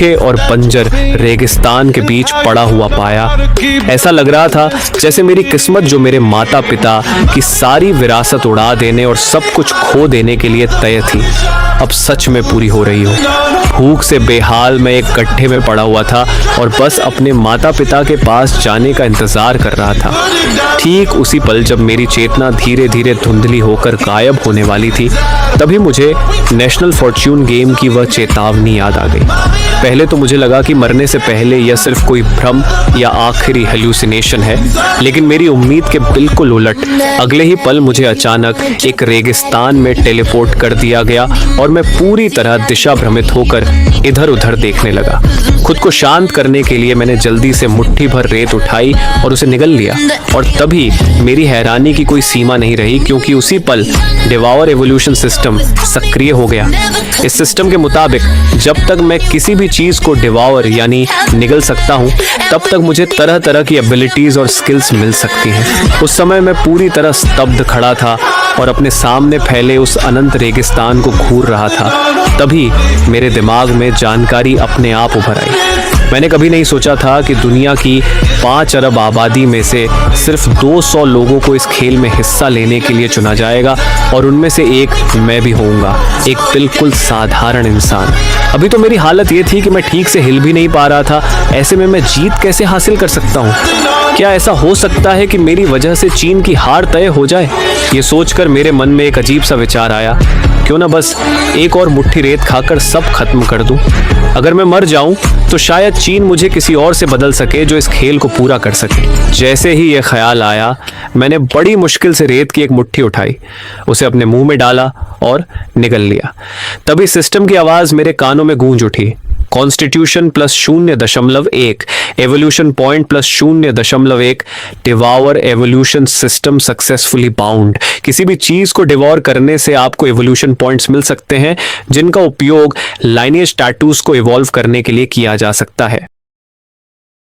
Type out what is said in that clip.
सूखे और बंजर रेगिस्तान के बीच पड़ा हुआ पाया। ऐसा लग रहा था जैसे मेरी किस्मत, जो मेरे माता पिता की सारी विरासत उड़ा देने और सब कुछ खो देने के लिए तय थी, अब सच में पूरी हो रही हो। भूख से बेहाल मैं एक गड्ढे में पड़ा हुआ था और बस अपने माता पिता के पास जाने का इंतजार कर रहा था। ठीक उसी पल जब मेरी चेतना धीरे धीरे धुंधली होकर गायब होने वाली थी, तभी मुझे नेशनल फॉर्च्यून गेम की वह चेतावनी याद आ गई। पहले तो मुझे लगा कि मरने से पहले यह सिर्फ कोई भ्रम या आखिरी हेल्यूसिनेशन है, लेकिन मेरी उम्मीद के बिल्कुल उलट अगले ही पल मुझे अचानक एक रेगिस्तान में टेलीपोर्ट कर दिया गया और मैं पूरी तरह दिशा भ्रमित होकर इधर उधर देखने लगा। खुद को शांत करने के लिए मैंने जल्दी से मुट्ठी भर रेत उठाई और उसे निगल लिया, और तभी मेरी हैरानी की कोई सीमा नहीं रही, क्योंकि उसी पल डिवावर एवोल्यूशन सिस्टम सक्रिय हो गया। इस सिस्टम के मुताबिक जब तक मैं किसी भी चीज को डिवावर यानी निगल सकता हूं, तब तक मुझे तरह तरह की एबिलिटीज और स्किल्स मिल सकती हैं। उस समय मैं पूरी तरह स्तब्ध खड़ा था और अपने सामने फैले उस अनंत रेगिस्तान को घूर रहा था। तभी मेरे दिमाग में जानकारी अपने आप उभर आई। मैंने कभी नहीं सोचा था कि दुनिया की 5 अरब आबादी में से सिर्फ 200 लोगों को इस खेल में हिस्सा लेने के लिए चुना जाएगा, और उनमें से एक मैं भी होऊंगा, एक बिल्कुल साधारण इंसान। अभी तो मेरी हालत ये थी कि मैं ठीक से हिल भी नहीं पा रहा था। ऐसे में मैं जीत कैसे हासिल कर सकता हूँ? क्या ऐसा हो सकता है कि मेरी वजह से चीन की हार तय हो जाए? ये सोचकर मेरे मन में एक अजीब सा विचार आया, क्यों ना बस एक और मुट्ठी रेत खाकर सब खत्म कर दूं। अगर मैं मर जाऊं तो शायद चीन मुझे किसी और से बदल सके जो इस खेल को पूरा कर सके। जैसे ही यह ख्याल आया, मैंने बड़ी मुश्किल से रेत की एक मुट्ठी उठाई, उसे अपने मुंह में डाला और निगल लिया। तभी सिस्टम की आवाज मेरे कानों में गूंज उठी। Constitution plus 0.1, evolution point plus 0.1, devour evolution system successfully bound. किसी भी चीज को डिवॉर करने से आपको एवोल्यूशन पॉइंट्स मिल सकते हैं, जिनका उपयोग लाइनेज टैटूज को इवॉल्व करने के लिए किया जा सकता है।